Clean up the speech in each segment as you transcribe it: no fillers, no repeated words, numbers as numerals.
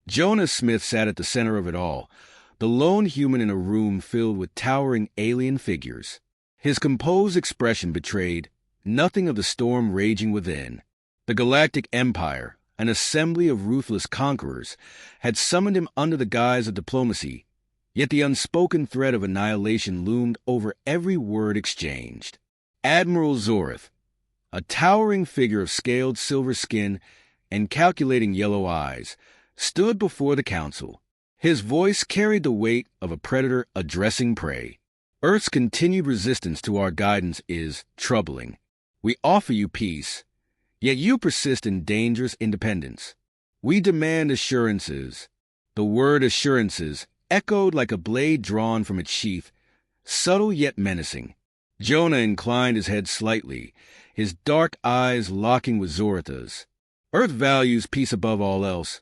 Jonah Smith sat at the center of it all, the lone human in a room filled with towering alien figures. His composed expression betrayed nothing of the storm raging within. The Galactic Empire, an assembly of ruthless conquerors, had summoned him under the guise of diplomacy, yet the unspoken threat of annihilation loomed over every word exchanged. Admiral Zorth, a towering figure of scaled silver skin and calculating yellow eyes, stood before the council. His voice carried the weight of a predator addressing prey. Earth's continued resistance to our guidance is troubling. We offer you peace, yet you persist in dangerous independence. We demand assurances. The word assurances echoed like a blade drawn from its sheath, subtle yet menacing. Jonah inclined his head slightly, his dark eyes locking with Zortha's. Earth values peace above all else,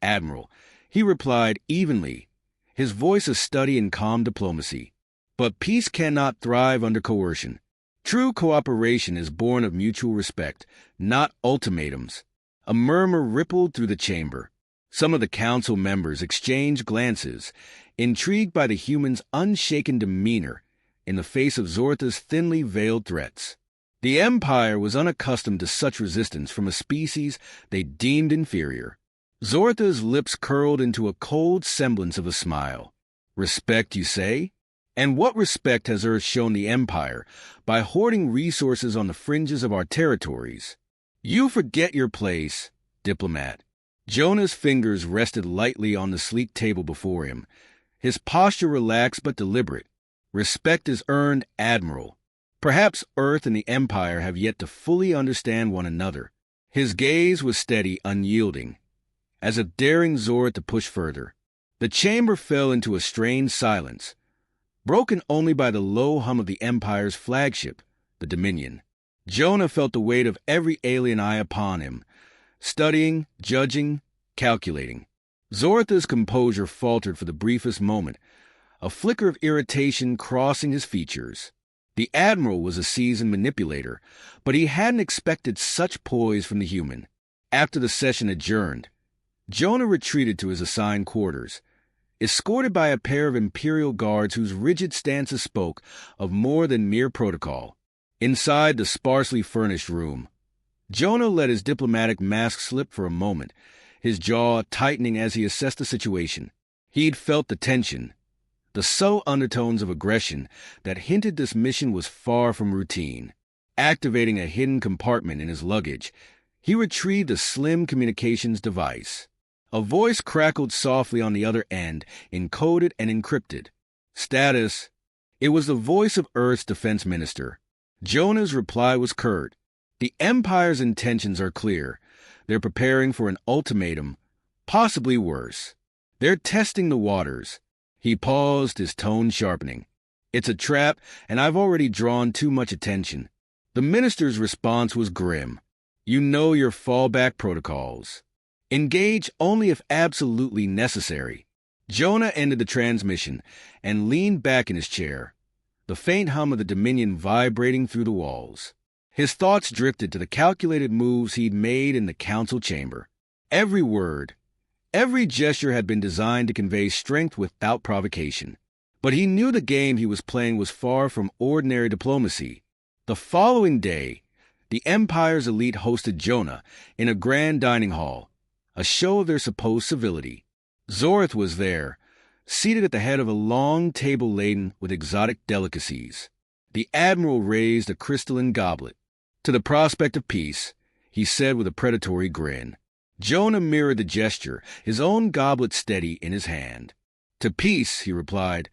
Admiral, he replied evenly, his voice a study in calm diplomacy. But peace cannot thrive under coercion. True cooperation is born of mutual respect, not ultimatums. A murmur rippled through the chamber. Some of the council members exchanged glances, intrigued by the human's unshaken demeanor in the face of Zortha's thinly veiled threats. The Empire was unaccustomed to such resistance from a species they deemed inferior. Zortha's lips curled into a cold semblance of a smile. Respect, you say? And what respect has Earth shown the Empire by hoarding resources on the fringes of our territories? You forget your place, Diplomat. Jonah's fingers rested lightly on the sleek table before him, his posture relaxed but deliberate. Respect is earned, Admiral. Perhaps Earth and the Empire have yet to fully understand one another. His gaze was steady, unyielding, as if daring Zorth to push further. The chamber fell into a strained silence, broken only by the low hum of the Empire's flagship, the Dominion. Jonah felt the weight of every alien eye upon him, studying, judging, calculating. Zortha's composure faltered for the briefest moment, a flicker of irritation crossing his features. The Admiral was a seasoned manipulator, but he hadn't expected such poise from the human. After the session adjourned, Jonah retreated to his assigned quarters, escorted by a pair of Imperial guards whose rigid stances spoke of more than mere protocol. Inside the sparsely furnished room, Jonah let his diplomatic mask slip for a moment, his jaw tightening as he assessed the situation. He'd felt the tension, the subtle undertones of aggression that hinted this mission was far from routine. Activating a hidden compartment in his luggage, he retrieved a slim communications device. A voice crackled softly on the other end, encoded and encrypted. Status. It was the voice of Earth's defense minister. Jonah's reply was curt. The Empire's intentions are clear. They're preparing for an ultimatum, possibly worse. They're testing the waters. He paused, his tone sharpening. It's a trap, and I've already drawn too much attention. The minister's response was grim. You know your fallback protocols. Engage only if absolutely necessary. Jonah ended the transmission and leaned back in his chair, the faint hum of the Dominion vibrating through the walls. His thoughts drifted to the calculated moves he'd made in the council chamber. Every word, every gesture had been designed to convey strength without provocation. But he knew the game he was playing was far from ordinary diplomacy. The following day, the Empire's elite hosted Jonah in a grand dining hall, a show of their supposed civility. Zorth was there, seated at the head of a long table laden with exotic delicacies. The Admiral raised a crystalline goblet. To the prospect of peace, he said with a predatory grin. Jonah mirrored the gesture, his own goblet steady in his hand. To peace, he replied,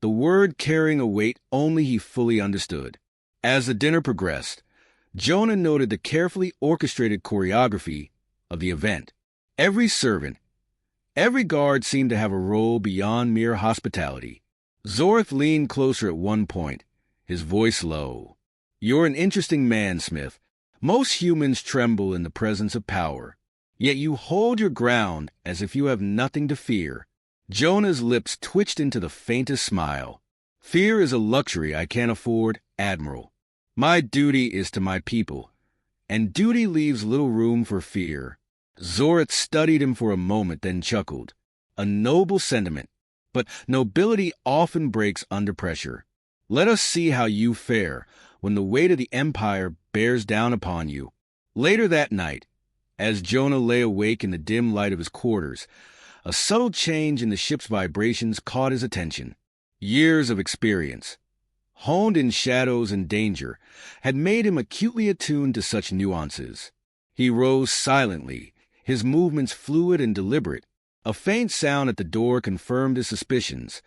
the word carrying a weight only he fully understood. As the dinner progressed, Jonah noted the carefully orchestrated choreography of the event. Every servant, every guard seemed to have a role beyond mere hospitality. Zorth leaned closer at one point, his voice low. You're an interesting man, Smith. Most humans tremble in the presence of power, yet you hold your ground as if you have nothing to fear. Jonah's lips twitched into the faintest smile. Fear is a luxury I can't afford, Admiral. My duty is to my people, and duty leaves little room for fear. Zorith studied him for a moment, then chuckled. A noble sentiment, but nobility often breaks under pressure. Let us see how you fare when the weight of the Empire bears down upon you. Later that night, as Jonah lay awake in the dim light of his quarters, a subtle change in the ship's vibrations caught his attention. Years of experience, honed in shadows and danger, had made him acutely attuned to such nuances. He rose silently, his movements fluid and deliberate. A faint sound at the door confirmed his suspicions.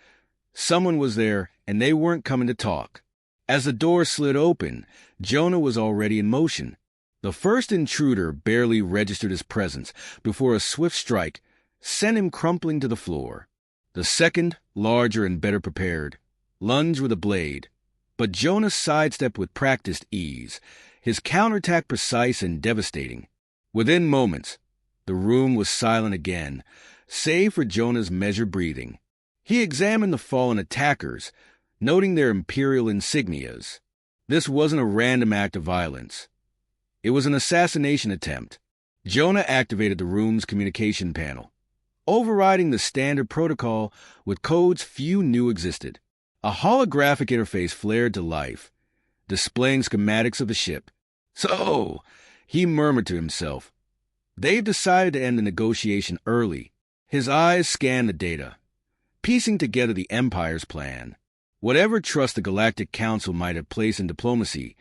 Someone was there, and they weren't coming to talk. As the door slid open, Jonah was already in motion. The first intruder barely registered his presence before a swift strike sent him crumpling to the floor. The second, larger and better prepared, lunged with a blade, but Jonah sidestepped with practiced ease, his counterattack precise and devastating. Within moments, the room was silent again, save for Jonah's measured breathing. He examined the fallen attackers, noting their imperial insignias. This wasn't a random act of violence. It was an assassination attempt. Jonah activated the room's communication panel, overriding the standard protocol with codes few knew existed. A holographic interface flared to life, displaying schematics of the ship. So, he murmured to himself, they've decided to end the negotiation early. His eyes scanned the data, piecing together the Empire's plan. Whatever trust the Galactic Council might have placed in diplomacy,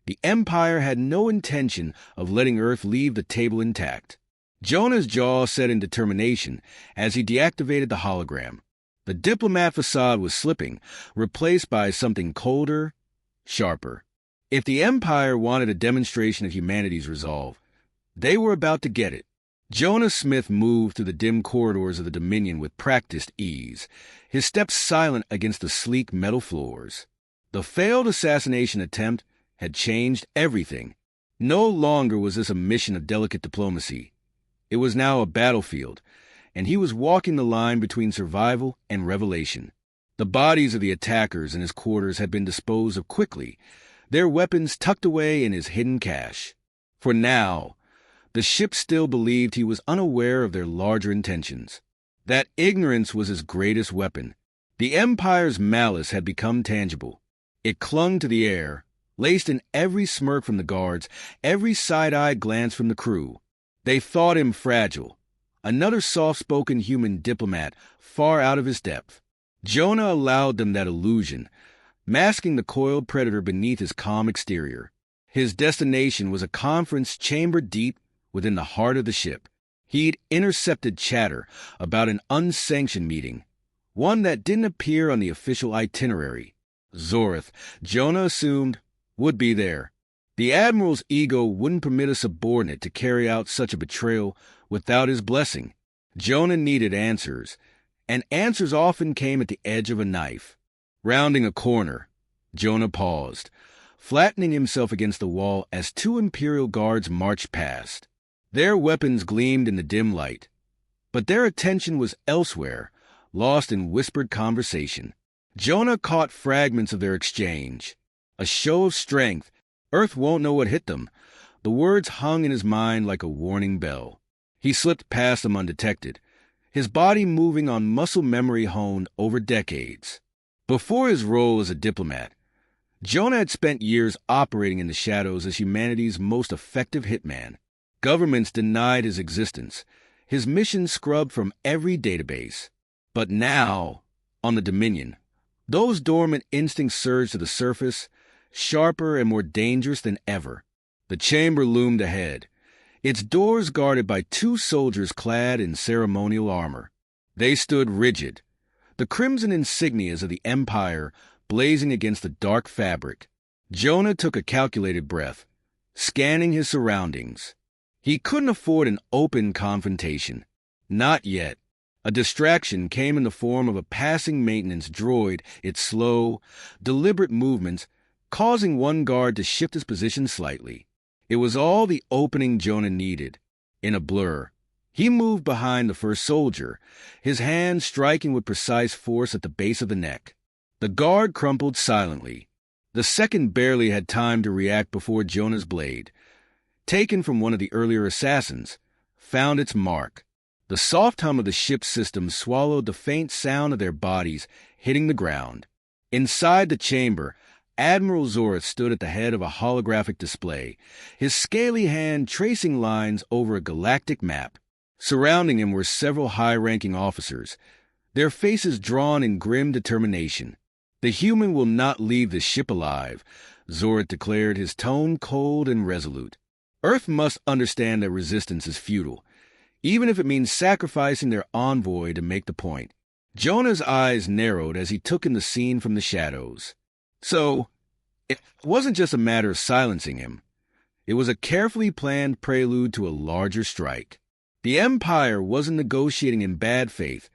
the Empire had no intention of letting Earth leave the table intact. Jonah's jaw set in determination as he deactivated the hologram. The Diplomat facade was slipping, replaced by something colder, sharper. If the Empire wanted a demonstration of humanity's resolve, they were about to get it. Jonah Smith moved through the dim corridors of the Dominion with practiced ease, his steps silent against the sleek metal floors. The failed assassination attempt had changed everything. No longer was this a mission of delicate diplomacy. It was now a battlefield, and he was walking the line between survival and revelation. The bodies of the attackers in his quarters had been disposed of quickly, their weapons tucked away in his hidden cache. For now, the ship still believed he was unaware of their larger intentions. That ignorance was his greatest weapon. The Empire's malice had become tangible. It clung to the air, laced in every smirk from the guards, every side-eyed glance from the crew. They thought him fragile, another soft-spoken human diplomat far out of his depth. Jonah allowed them that illusion, masking the coiled predator beneath his calm exterior. His destination was a conference chamber deep within the heart of the ship. He'd intercepted chatter about an unsanctioned meeting, one that didn't appear on the official itinerary. Zorith, Jonah assumed, would be there. The Admiral's ego wouldn't permit a subordinate to carry out such a betrayal without his blessing. Jonah needed answers, and answers often came at the edge of a knife. Rounding a corner, Jonah paused, flattening himself against the wall as two Imperial guards marched past. Their weapons gleamed in the dim light, but their attention was elsewhere, lost in whispered conversation. Jonah caught fragments of their exchange. A show of strength. Earth won't know what hit them. The words hung in his mind like a warning bell. He slipped past them undetected, his body moving on muscle memory honed over decades. Before his role as a diplomat, Jonah had spent years operating in the shadows as humanity's most effective hitman. Governments denied his existence, his mission scrubbed from every database. But now, on the Dominion, those dormant instincts surged to the surface, sharper and more dangerous than ever. The chamber loomed ahead, its doors guarded by two soldiers clad in ceremonial armor. They stood rigid, the crimson insignias of the Empire blazing against the dark fabric. Jonah took a calculated breath, scanning his surroundings. He couldn't afford an open confrontation. Not yet. A distraction came in the form of a passing maintenance droid, its slow, deliberate movements causing one guard to shift his position slightly. It was all the opening Jonah needed. In a blur, he moved behind the first soldier, his hand striking with precise force at the base of the neck. The guard crumpled silently. The second barely had time to react before Jonah's blade, taken from one of the earlier assassins, found its mark. The soft hum of the ship's system swallowed the faint sound of their bodies hitting the ground. Inside the chamber, Admiral Zorth stood at the head of a holographic display, his scaly hand tracing lines over a galactic map. Surrounding him were several high-ranking officers, their faces drawn in grim determination. "The human will not leave the ship alive," Zorth declared, his tone cold and resolute. "Earth must understand that resistance is futile, even if it means sacrificing their envoy to make the point." Jonah's eyes narrowed as he took in the scene from the shadows. So, it wasn't just a matter of silencing him. It was a carefully planned prelude to a larger strike. The Empire wasn't negotiating in bad faith.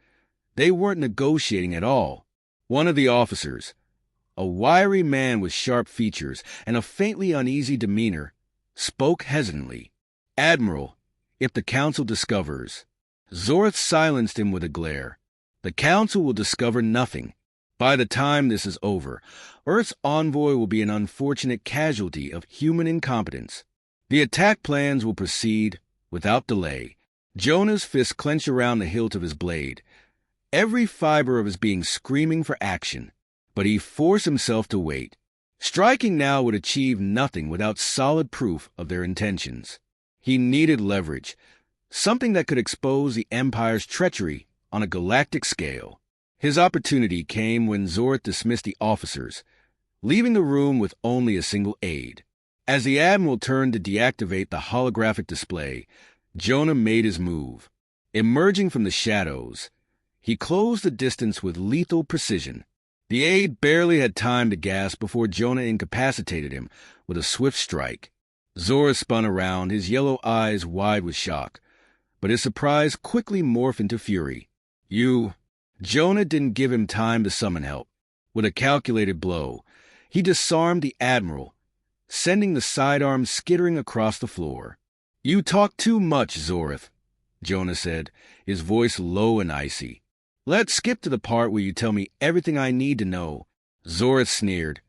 They weren't negotiating at all. One of the officers, a wiry man with sharp features and a faintly uneasy demeanor, spoke hesitantly. "Admiral, if the Council discovers..." Zorth silenced him with a glare. "The Council will discover nothing. By the time this is over, Earth's envoy will be an unfortunate casualty of human incompetence. The attack plans will proceed without delay." Jonah's fist clenched around the hilt of his blade, every fiber of his being screaming for action. But he forced himself to wait. Striking now would achieve nothing without solid proof of their intentions. He needed leverage, something that could expose the Empire's treachery on a galactic scale. His opportunity came when Zorth dismissed the officers, leaving the room with only a single aide. As the Admiral turned to deactivate the holographic display, Jonah made his move. Emerging from the shadows, he closed the distance with lethal precision. The aide barely had time to gasp before Jonah incapacitated him with a swift strike. Zorth spun around, his yellow eyes wide with shock, but his surprise quickly morphed into fury. "You..." Jonah didn't give him time to summon help. With a calculated blow, he disarmed the Admiral, sending the sidearm skittering across the floor. "You talk too much, Zorth," Jonah said, his voice low and icy. "Let's skip to the part where you tell me everything I need to know." Zorth sneered,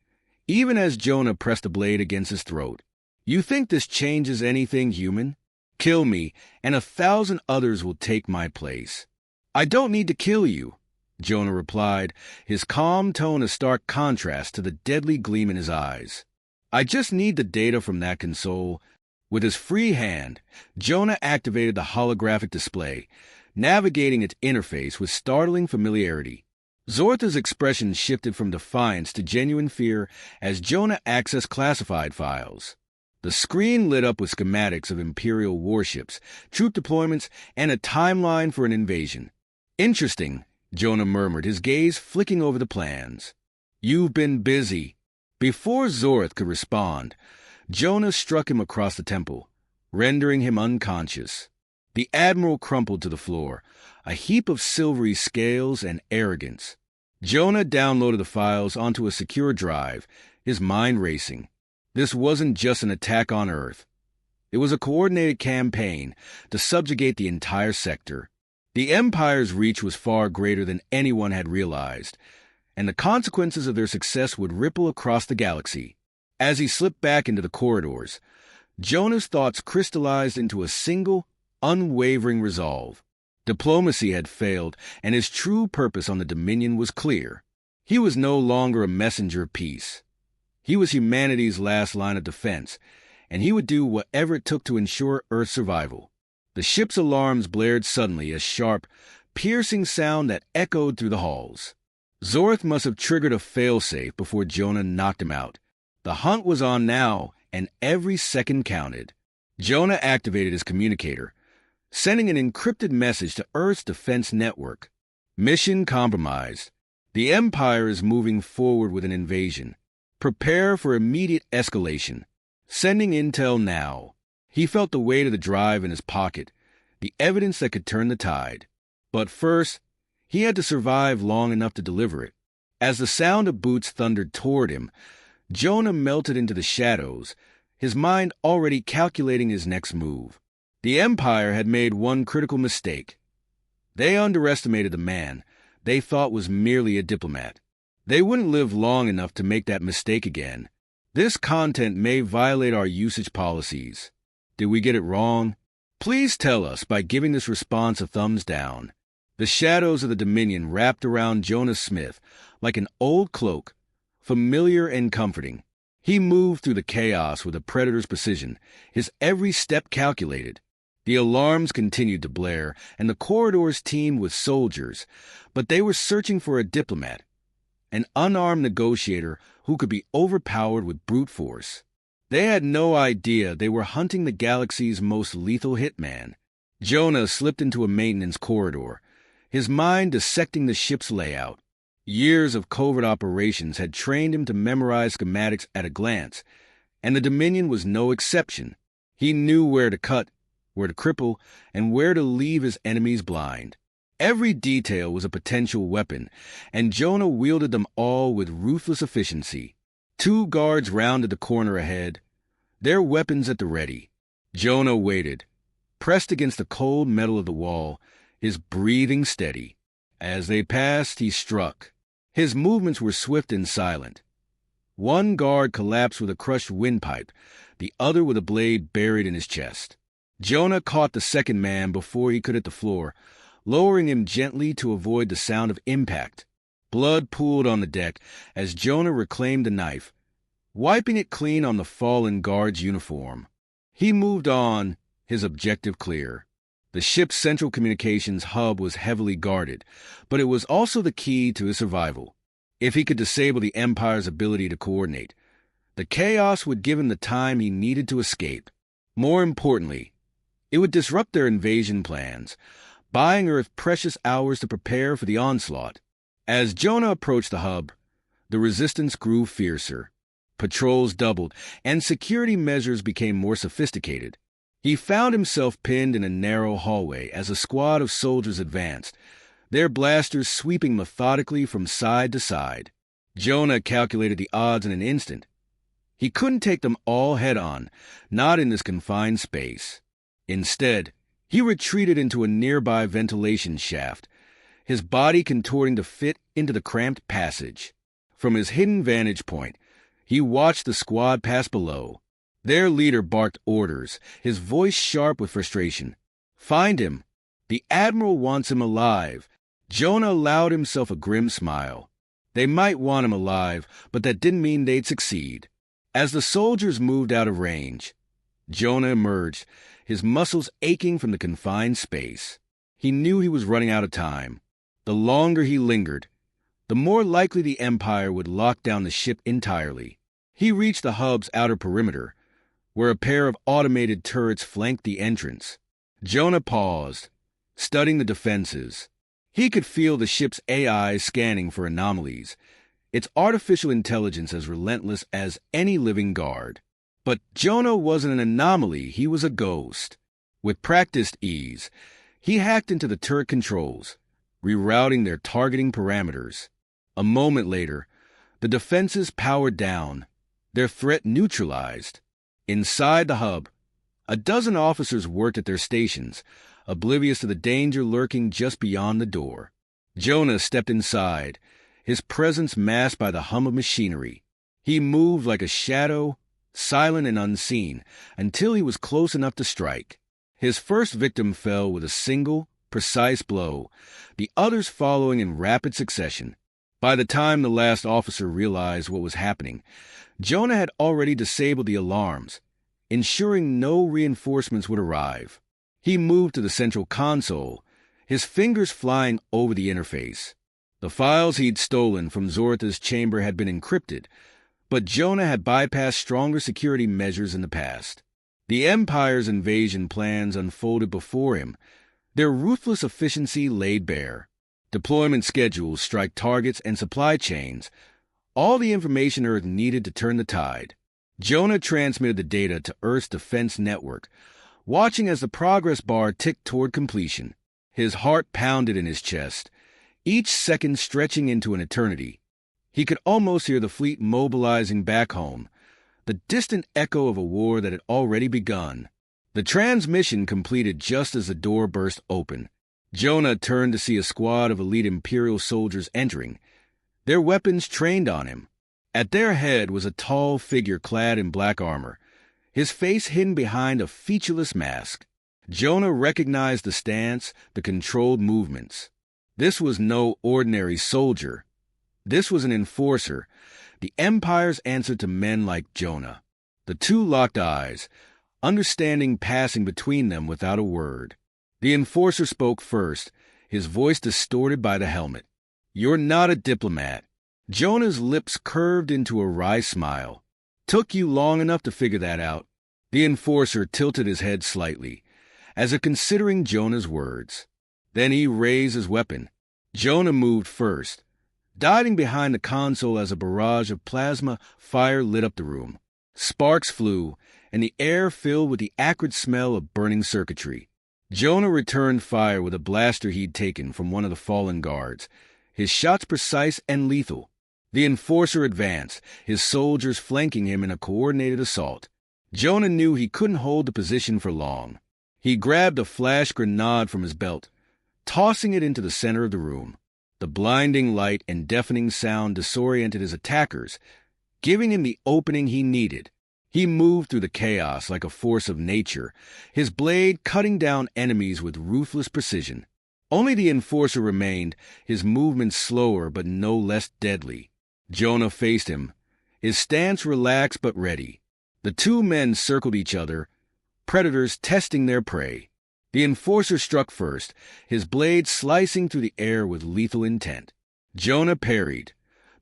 even as Jonah pressed a blade against his throat. "You think this changes anything, human? Kill me, and 1,000 others will take my place." "I don't need to kill you," Jonah replied, his calm tone a stark contrast to the deadly gleam in his eyes. "I just need the data from that console." With his free hand, Jonah activated the holographic display, navigating its interface with startling familiarity. Zorth's expression shifted from defiance to genuine fear as Jonah accessed classified files. The screen lit up with schematics of Imperial warships, troop deployments, and a timeline for an invasion. "Interesting," Jonah murmured, his gaze flicking over the plans. "You've been busy." Before Zorth could respond, Jonah struck him across the temple, rendering him unconscious. The Admiral crumpled to the floor, a heap of silvery scales and arrogance. Jonah downloaded the files onto a secure drive, his mind racing. This wasn't just an attack on Earth. It was a coordinated campaign to subjugate the entire sector. The Empire's reach was far greater than anyone had realized, and the consequences of their success would ripple across the galaxy. As he slipped back into the corridors, Jonah's thoughts crystallized into a single, unwavering resolve. Diplomacy had failed, and his true purpose on the Dominion was clear. He was no longer a messenger of peace. He was humanity's last line of defense, and he would do whatever it took to ensure Earth's survival. The ship's alarms blared suddenly, a sharp, piercing sound that echoed through the halls. Zorth must have triggered a failsafe before Jonah knocked him out. The hunt was on now, and every second counted. Jonah activated his communicator, sending an encrypted message to Earth's defense network. "Mission compromised. The Empire is moving forward with an invasion. Prepare for immediate escalation. Sending intel now." He felt the weight of the drive in his pocket, the evidence that could turn the tide. But first, he had to survive long enough to deliver it. As the sound of boots thundered toward him, Jonah melted into the shadows, his mind already calculating his next move. The Empire had made one critical mistake. They underestimated the man they thought was merely a diplomat. They wouldn't live long enough to make that mistake again. "This content may violate our usage policies." Did we get it wrong? Please tell us by giving this response a thumbs down. The shadows of the Dominion wrapped around Jonah Smith like an old cloak, familiar and comforting. He moved through the chaos with a predator's precision, his every step calculated. The alarms continued to blare, and the corridors teemed with soldiers, but they were searching for a diplomat, an unarmed negotiator who could be overpowered with brute force. They had no idea they were hunting the galaxy's most lethal hitman. Jonah slipped into a maintenance corridor, his mind dissecting the ship's layout. Years of covert operations had trained him to memorize schematics at a glance, and the Dominion was no exception. He knew where to cut, where to cripple, and where to leave his enemies blind. Every detail was a potential weapon, and Jonah wielded them all with ruthless efficiency. 2 guards rounded the corner ahead, their weapons at the ready. Jonah waited, pressed against the cold metal of the wall, his breathing steady. As they passed, he struck. His movements were swift and silent. One guard collapsed with a crushed windpipe, the other with a blade buried in his chest. Jonah caught the second man before he could hit the floor, lowering him gently to avoid the sound of impact. Blood pooled on the deck as Jonah reclaimed the knife, wiping it clean on the fallen guard's uniform. He moved on, his objective clear. The ship's central communications hub was heavily guarded, but it was also the key to his survival. If he could disable the Empire's ability to coordinate, the chaos would give him the time he needed to escape. More importantly, it would disrupt their invasion plans, buying Earth precious hours to prepare for the onslaught. As Jonah approached the hub, the resistance grew fiercer. Patrols doubled, and security measures became more sophisticated. He found himself pinned in a narrow hallway as a squad of soldiers advanced, their blasters sweeping methodically from side to side. Jonah calculated the odds in an instant. He couldn't take them all head-on, not in this confined space. Instead, he retreated into a nearby ventilation shaft, his body contorting to fit into the cramped passage. From his hidden vantage point, he watched the squad pass below. Their leader barked orders, his voice sharp with frustration. "Find him. The Admiral wants him alive." Jonah allowed himself a grim smile. They might want him alive, but that didn't mean they'd succeed. As the soldiers moved out of range, Jonah emerged, his muscles aching from the confined space. He knew he was running out of time. The longer he lingered, the more likely the Empire would lock down the ship entirely. He reached the hub's outer perimeter, where a pair of automated turrets flanked the entrance. Jonah paused, studying the defenses. He could feel the ship's AI scanning for anomalies, its artificial intelligence as relentless as any living guard. But Jonah wasn't an anomaly, he was a ghost. With practiced ease, he hacked into the turret controls, rerouting their targeting parameters. A moment later, the defenses powered down, their threat neutralized. Inside the hub, a dozen officers worked at their stations, oblivious to the danger lurking just beyond the door. Jonah stepped inside, his presence masked by the hum of machinery. He moved like a shadow, silent and unseen, until he was close enough to strike. His first victim fell with a single, precise blow, the others following in rapid succession. By the time the last officer realized what was happening, Jonah had already disabled the alarms, ensuring no reinforcements would arrive. He moved to the central console, his fingers flying over the interface. The files he'd stolen from Zoratha's chamber had been encrypted, but Jonah had bypassed stronger security measures in the past. The Empire's invasion plans unfolded before him, their ruthless efficiency laid bare. Deployment schedules, strike targets, and supply chains, all the information Earth needed to turn the tide. Jonah transmitted the data to Earth's defense network, watching as the progress bar ticked toward completion. His heart pounded in his chest, each second stretching into an eternity. He could almost hear the fleet mobilizing back home, the distant echo of a war that had already begun. The transmission completed just as the door burst open. Jonah turned to see a squad of elite Imperial soldiers entering, their weapons trained on him. At their head was a tall figure clad in black armor, his face hidden behind a featureless mask. Jonah recognized the stance, the controlled movements. This was no ordinary soldier. This was an enforcer, the Empire's answer to men like Jonah. The two locked eyes, understanding passing between them without a word. The enforcer spoke first, his voice distorted by the helmet. "You're not a diplomat." Jonah's lips curved into a wry smile. "Took you long enough to figure that out." The enforcer tilted his head slightly, as if considering Jonah's words. Then he raised his weapon. Jonah moved first, diving behind the console as a barrage of plasma fire lit up the room. Sparks flew, and the air filled with the acrid smell of burning circuitry. Jonah returned fire with a blaster he'd taken from one of the fallen guards, his shots precise and lethal. The enforcer advanced, his soldiers flanking him in a coordinated assault. Jonah knew he couldn't hold the position for long. He grabbed a flash grenade from his belt, tossing it into the center of the room. The blinding light and deafening sound disoriented his attackers, giving him the opening he needed. He moved through the chaos like a force of nature, his blade cutting down enemies with ruthless precision. Only the enforcer remained, his movements slower but no less deadly. Jonah faced him, his stance relaxed but ready. The two men circled each other, predators testing their prey. The enforcer struck first, his blade slicing through the air with lethal intent. Jonah parried,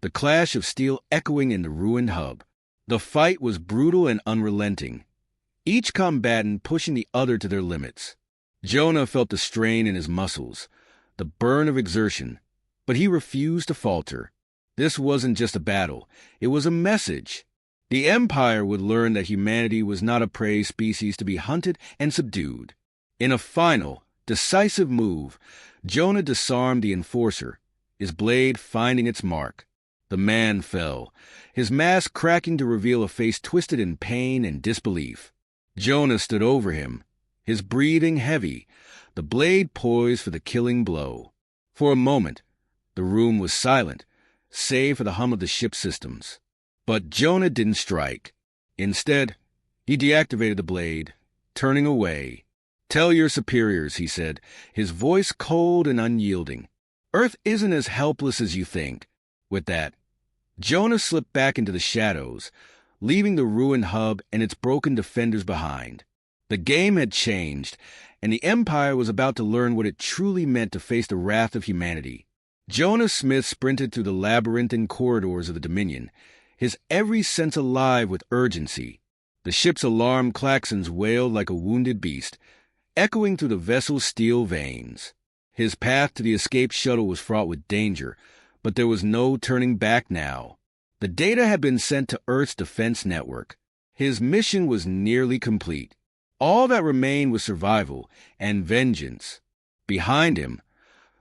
the clash of steel echoing in the ruined hub. The fight was brutal and unrelenting, each combatant pushing the other to their limits. Jonah felt the strain in his muscles, the burn of exertion, but he refused to falter. This wasn't just a battle, it was a message. The Empire would learn that humanity was not a prey species to be hunted and subdued. In a final, decisive move, Jonah disarmed the enforcer, his blade finding its mark. The man fell, his mask cracking to reveal a face twisted in pain and disbelief. Jonah stood over him, his breathing heavy, the blade poised for the killing blow. For a moment, the room was silent, save for the hum of the ship's systems. But Jonah didn't strike. Instead, he deactivated the blade, turning away. "Tell your superiors," he said, his voice cold and unyielding. "Earth isn't as helpless as you think." With that, Jonah slipped back into the shadows, leaving the ruined hub and its broken defenders behind. The game had changed, and the Empire was about to learn what it truly meant to face the wrath of humanity. Jonah Smith sprinted through the labyrinthine corridors of the Dominion, his every sense alive with urgency. The ship's alarm klaxons wailed like a wounded beast, echoing through the vessel's steel veins. His path to the escape shuttle was fraught with danger, but there was no turning back now. The data had been sent to Earth's defense network. His mission was nearly complete. All that remained was survival and vengeance. Behind him,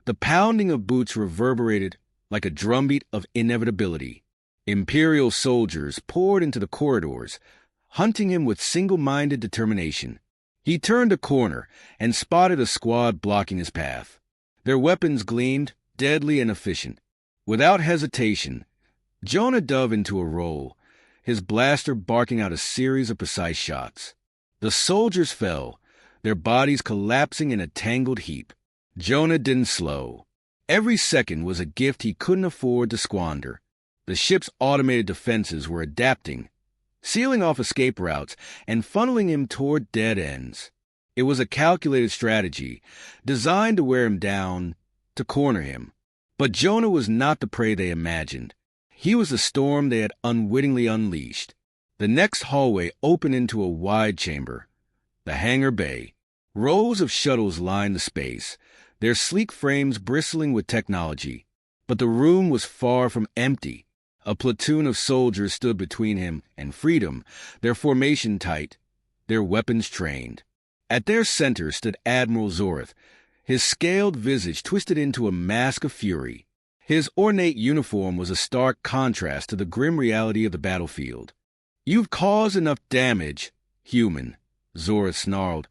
the pounding of boots reverberated like a drumbeat of inevitability. Imperial soldiers poured into the corridors, hunting him with single-minded determination. He turned a corner and spotted a squad blocking his path. Their weapons gleamed, deadly and efficient. Without hesitation, Jonah dove into a roll, his blaster barking out a series of precise shots. The soldiers fell, their bodies collapsing in a tangled heap. Jonah didn't slow. Every second was a gift he couldn't afford to squander. The ship's automated defenses were adapting, sealing off escape routes and funneling him toward dead ends. It was a calculated strategy, designed to wear him down, to corner him. But Jonah was not the prey they imagined. He was the storm they had unwittingly unleashed. The next hallway opened into a wide chamber, the hangar bay. Rows of shuttles lined the space, their sleek frames bristling with technology. But the room was far from empty. A platoon of soldiers stood between him and freedom, their formation tight, their weapons trained. At their center stood Admiral Zorth, his scaled visage twisted into a mask of fury. His ornate uniform was a stark contrast to the grim reality of the battlefield. "You've caused enough damage, human," Zorth snarled,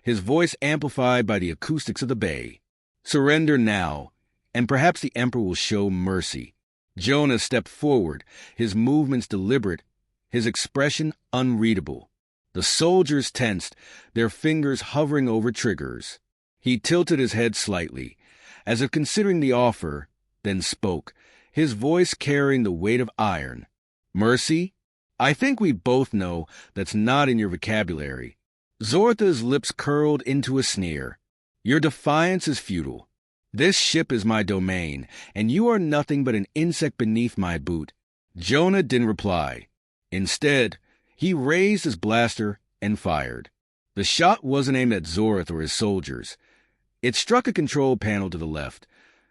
his voice amplified by the acoustics of the bay. "Surrender now, and perhaps the Emperor will show mercy." Jonah stepped forward, his movements deliberate, his expression unreadable. The soldiers tensed, their fingers hovering over triggers. He tilted his head slightly, as if considering the offer, then spoke, his voice carrying the weight of iron. "Mercy? I think we both know that's not in your vocabulary." Zortha's lips curled into a sneer. "Your defiance is futile. This ship is my domain, and you are nothing but an insect beneath my boot." Jonah didn't reply. Instead, he raised his blaster and fired. The shot wasn't aimed at Zorth or his soldiers. It struck a control panel to the left,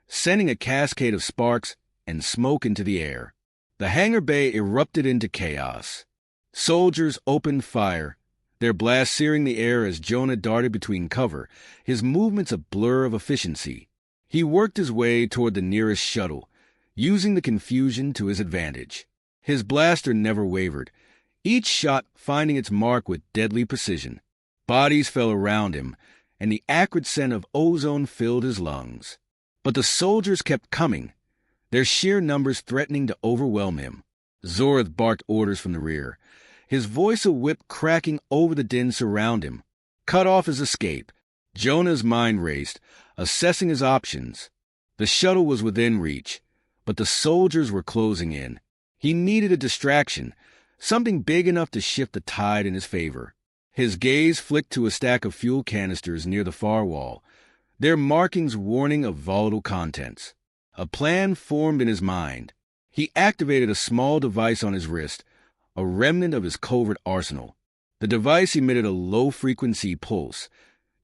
sending a cascade of sparks and smoke into the air. The hangar bay erupted into chaos. Soldiers opened fire, their blast searing the air as Jonah darted between cover, his movements a blur of efficiency. He worked his way toward the nearest shuttle, using the confusion to his advantage. His blaster never wavered, each shot finding its mark with deadly precision. Bodies fell around him, and the acrid scent of ozone filled his lungs. But the soldiers kept coming, their sheer numbers threatening to overwhelm him. Zorth barked orders from the rear, his voice a whip cracking over the din surround him. Cut off his escape. Jonah's mind raced, assessing his options. The shuttle was within reach, but the soldiers were closing in. He needed a distraction, something big enough to shift the tide in his favor. His gaze flicked to a stack of fuel canisters near the far wall, their markings warning of volatile contents. A plan formed in his mind. He activated a small device on his wrist, a remnant of his covert arsenal. The device emitted a low-frequency pulse,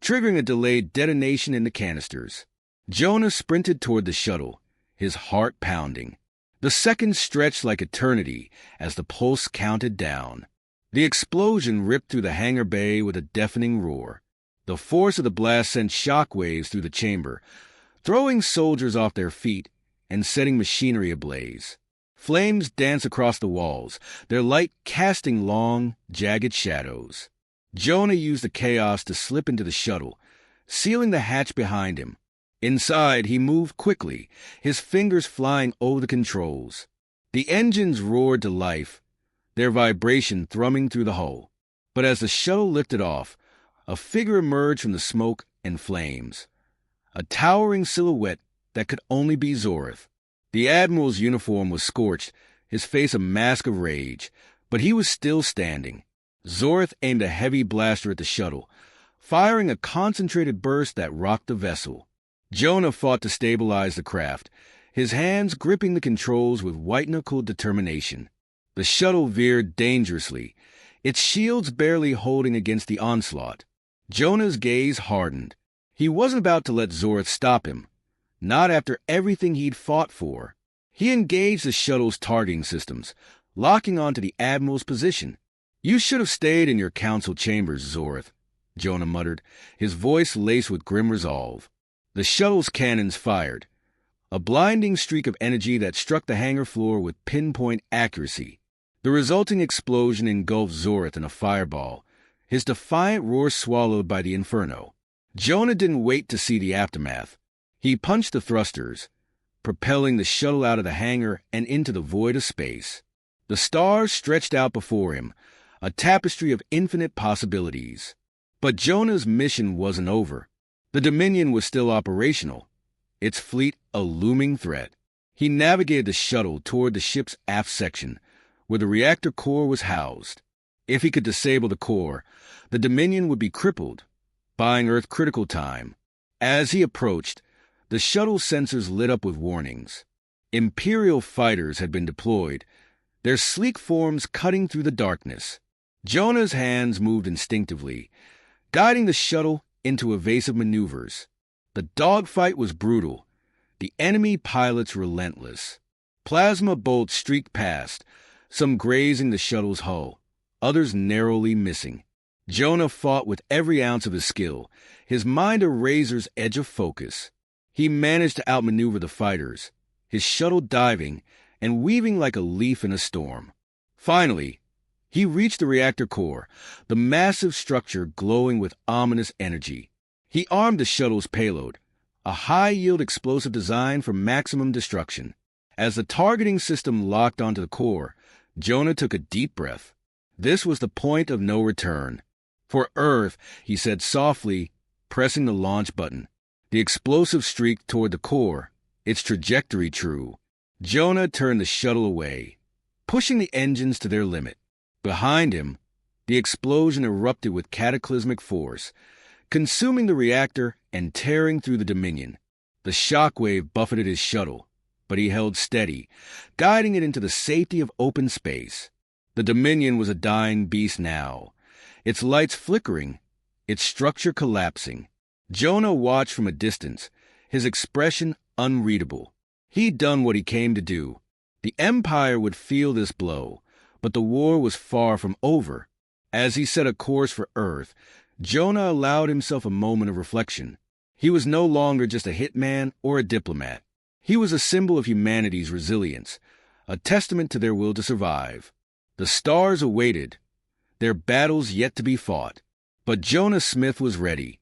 triggering a delayed detonation in the canisters. Jonah sprinted toward the shuttle, his heart pounding. The seconds stretched like eternity as the pulse counted down. The explosion ripped through the hangar bay with a deafening roar. The force of the blast sent shockwaves through the chamber, throwing soldiers off their feet and setting machinery ablaze. Flames danced across the walls, their light casting long, jagged shadows. Jonah used the chaos to slip into the shuttle, sealing the hatch behind him. Inside, he moved quickly, his fingers flying over the controls. The engines roared to life, their vibration thrumming through the hull. But as the shuttle lifted off, a figure emerged from the smoke and flames, a towering silhouette that could only be Zorth. The Admiral's uniform was scorched, his face a mask of rage, but he was still standing. Zorth aimed a heavy blaster at the shuttle, firing a concentrated burst that rocked the vessel. Jonah fought to stabilize the craft, his hands gripping the controls with white-knuckled determination. The shuttle veered dangerously, its shields barely holding against the onslaught. Jonah's gaze hardened. He wasn't about to let Zorth stop him, not after everything he'd fought for. He engaged the shuttle's targeting systems, locking onto the Admiral's position. "You should have stayed in your council chambers, Zorth," Jonah muttered, his voice laced with grim resolve. The shuttle's cannons fired, a blinding streak of energy that struck the hangar floor with pinpoint accuracy. The resulting explosion engulfed Zorth in a fireball, his defiant roar swallowed by the inferno. Jonah didn't wait to see the aftermath. He punched the thrusters, propelling the shuttle out of the hangar and into the void of space. The stars stretched out before him, a tapestry of infinite possibilities. But Jonah's mission wasn't over. The Dominion was still operational, its fleet a looming threat. He navigated the shuttle toward the ship's aft section, where the reactor core was housed. If he could disable the core, the Dominion would be crippled, buying Earth critical time. As he approached, the shuttle sensors lit up with warnings. Imperial fighters had been deployed, their sleek forms cutting through the darkness. Jonah's hands moved instinctively, guiding the shuttle into evasive maneuvers. The dogfight was brutal, the enemy pilots relentless. Plasma bolts streaked past, some grazing the shuttle's hull, others narrowly missing. Jonah fought with every ounce of his skill, his mind a razor's edge of focus. He managed to outmaneuver the fighters, his shuttle diving and weaving like a leaf in a storm. Finally, he reached the reactor core, the massive structure glowing with ominous energy. He armed the shuttle's payload, a high-yield explosive design for maximum destruction. As the targeting system locked onto the core, Jonah took a deep breath. This was the point of no return. For Earth, he said softly, pressing the launch button. The explosive streaked toward the core, its trajectory true. Jonah turned the shuttle away, pushing the engines to their limit. Behind him, the explosion erupted with cataclysmic force, consuming the reactor and tearing through the Dominion. The shockwave buffeted his shuttle, but he held steady, guiding it into the safety of open space. The Dominion was a dying beast now, its lights flickering, its structure collapsing. Jonah watched from a distance, his expression unreadable. He'd done what he came to do. The Empire would feel this blow, but the war was far from over. As he set a course for Earth, Jonah allowed himself a moment of reflection. He was no longer just a hitman or a diplomat. He was a symbol of humanity's resilience, a testament to their will to survive. The stars awaited, their battles yet to be fought. But Jonah Smith was ready.